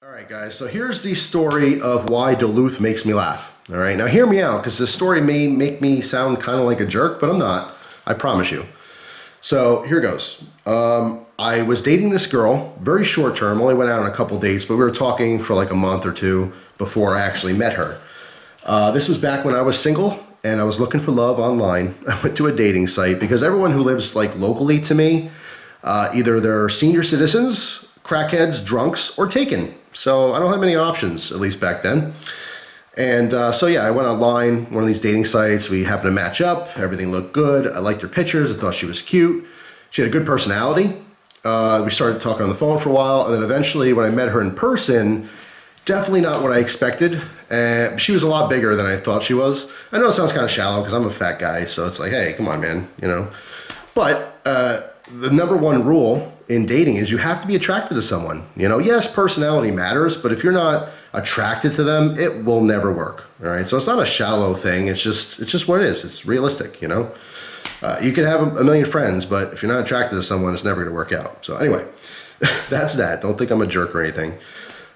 All right, guys, so here's the story of why Duluth makes me laugh. All right, now hear me out, because this story may make me sound kind of like a jerk, but I'm not. I promise you. So here goes. I was dating this girl, very short term, only went out on a couple dates, but we were talking for like a month or two before I actually met her. This was back when I was single and I was looking for love online. I went to a dating site because everyone who lives like locally to me, either they're senior citizens, crackheads, drunks, or taken. So I don't have many options, at least back then. And so yeah, I went online, one of these dating sites. We happened to match up. Everything looked good. I liked her pictures. I thought she was cute. She had a good personality. We started talking on the phone for a while. And then eventually when I met her in person, definitely not what I expected. She was a lot bigger than I thought she was. I know it sounds kind of shallow because I'm a fat guy. So it's like, hey, come on, man, you know. But the number one rule in dating is you have to be attracted to someone. You know, yes, personality matters, but if you're not attracted to them, it will never work. All right, so it's not a shallow thing. It's just what it is. It's realistic. You know, you can have a million friends, but if you're not attracted to someone, it's never going to work out. So anyway, that's that. Don't think I'm a jerk or anything.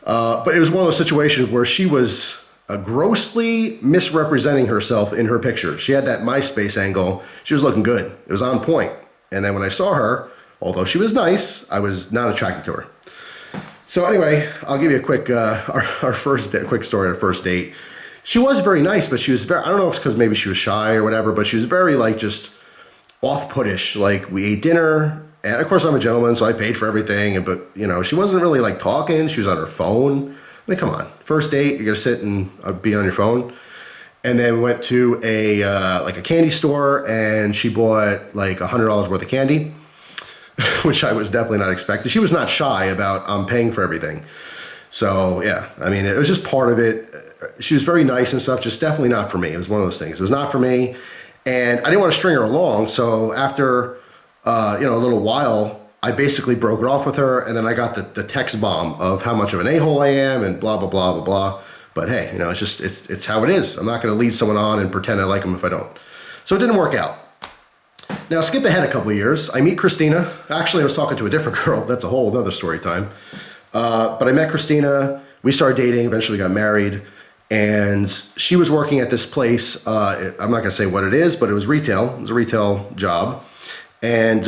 But it was one of those situations where she was grossly misrepresenting herself in her picture. She had that MySpace angle. She was looking good. It was on point. And then when I saw her, although she was nice, I was not attracted to her. So anyway, I'll give you a quick, quick story of our first date. She was very nice, but she was very, I don't know if it's because maybe she was shy or whatever, but she was very like just off-puttish. Like we ate dinner, and of course I'm a gentleman, so I paid for everything, but you know, she wasn't really like talking. She was on her phone. I mean, come on, first date, you're gonna sit and be on your phone. And then we went to a like a candy store, and she bought like $100 worth of candy, which I was definitely not expecting. She was not shy about paying for everything. So yeah, I mean, it was just part of it. She was very nice and stuff, just definitely not for me. It was one of those things. It was not for me, and I didn't want to string her along. So after a little while, I basically broke it off with her, and then I got the text bomb of how much of an a-hole I am and blah blah blah blah blah. But hey, you know, it's how it is. I'm not going to lead someone on and pretend I like them if I don't. So it didn't work out. Now skip ahead a couple of years. I meet Christina. Actually, I was talking to a different girl. That's a whole other story time. But I met Christina. We started dating. Eventually got married. And she was working at this place. I'm not going to say what it is, but it was retail. It was a retail job. And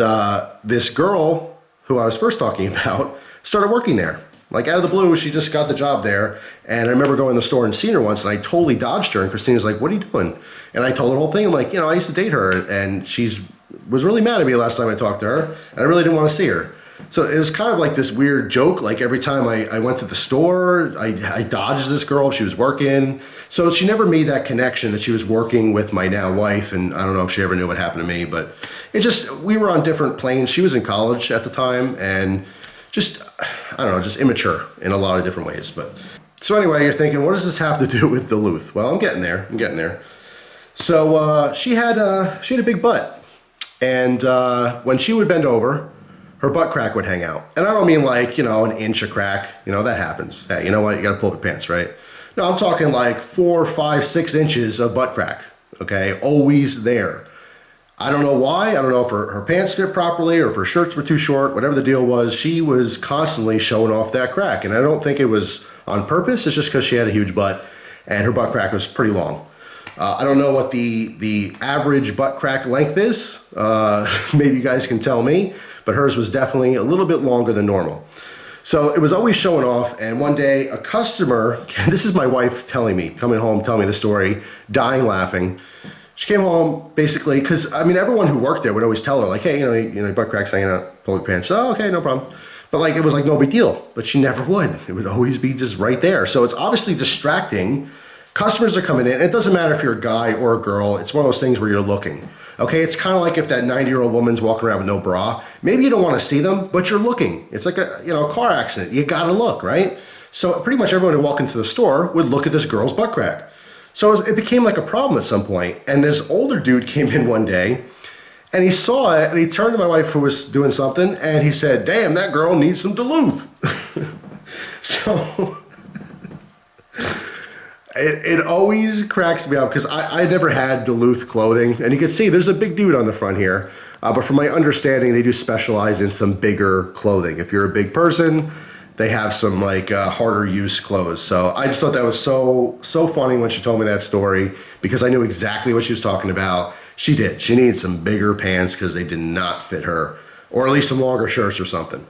this girl who I was first talking about started working there. Like out of the blue, she just got the job there. And I remember going to the store and seeing her once, and I totally dodged her. And Christina was like, "What are you doing?" And I told her the whole thing. I'm like, you know, I used to date her, and she was really mad at me last time I talked to her, and I really didn't want to see her. So it was kind of like this weird joke. Like every time I went to the store, I dodged this girl. She was working. So she never made that connection that she was working with my now wife. And I don't know if she ever knew what happened to me, but we were on different planes. She was in college at the time, and just, I don't know, just immature in a lot of different ways. But so anyway, you're thinking, what does this have to do with Duluth? Well, I'm getting there. So she had a big butt. And when she would bend over, her butt crack would hang out. And I don't mean like, you know, an inch of crack. You know, that happens. Hey, you know what? You got to pull up your pants, right? No, I'm talking like 4, 5, 6 inches of butt crack. Okay, always there. I don't know why. I don't know if her pants fit properly or if her shirts were too short. Whatever the deal was, she was constantly showing off that crack. And I don't think it was on purpose. It's just because she had a huge butt and her butt crack was pretty long. I don't know what the average butt crack length is. Maybe you guys can tell me. But hers was definitely a little bit longer than normal. So it was always showing off. And one day a customer, this is my wife telling me, coming home, telling me the story, dying laughing. She came home basically, because I mean, everyone who worked there would always tell her like, hey, you know, butt crack's hanging out, pull your pants. Oh, okay, no problem. But like, it was like no big deal, but she never would. It would always be just right there. So it's obviously distracting. Customers are coming in. It doesn't matter if you're a guy or a girl. It's one of those things where you're looking. Okay, it's kind of like if that 90-year-old woman's walking around with no bra. Maybe you don't want to see them, but you're looking. It's like a car accident. You gotta look, right? So pretty much everyone who walked into the store would look at this girl's butt crack. So it became like a problem at some point. And this older dude came in one day, and he saw it, and he turned to my wife who was doing something, and he said, "Damn, that girl needs some Duluth." So it always cracks me up because I never had Duluth clothing, and you can see there's a big dude on the front here. But from my understanding, they do specialize in some bigger clothing. If you're a big person, they have some like harder use clothes. So I just thought that was so funny when she told me that story, because I knew exactly what she was talking about. She did. She needed some bigger pants because they did not fit her, or at least some longer shirts or something.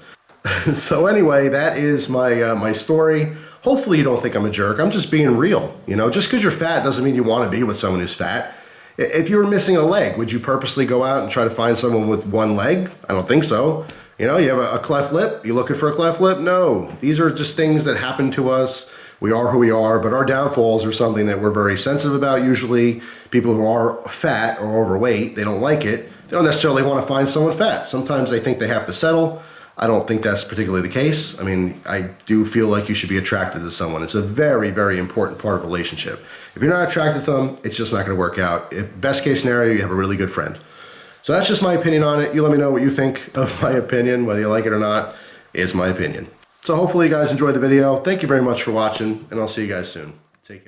So anyway, that is my my story. Hopefully you don't think I'm a jerk. I'm just being real. You know, just because you're fat doesn't mean you want to be with someone who's fat. If you were missing a leg, would you purposely go out and try to find someone with one leg? I don't think so. You know, you have a cleft lip, you looking for a cleft lip? No. These are just things that happen to us. We are who we are, but our downfalls are something that we're very sensitive about usually. People who are fat or overweight, they don't like it. They don't necessarily want to find someone fat. Sometimes they think they have to settle. I don't think that's particularly the case. I mean, I do feel like you should be attracted to someone. It's a very, very important part of a relationship. If you're not attracted to them, it's just not going to work out. If best case scenario, you have a really good friend. So that's just my opinion on it. You let me know what you think of my opinion, whether you like it or not. It's my opinion. So hopefully you guys enjoyed the video. Thank you very much for watching, and I'll see you guys soon. Take care.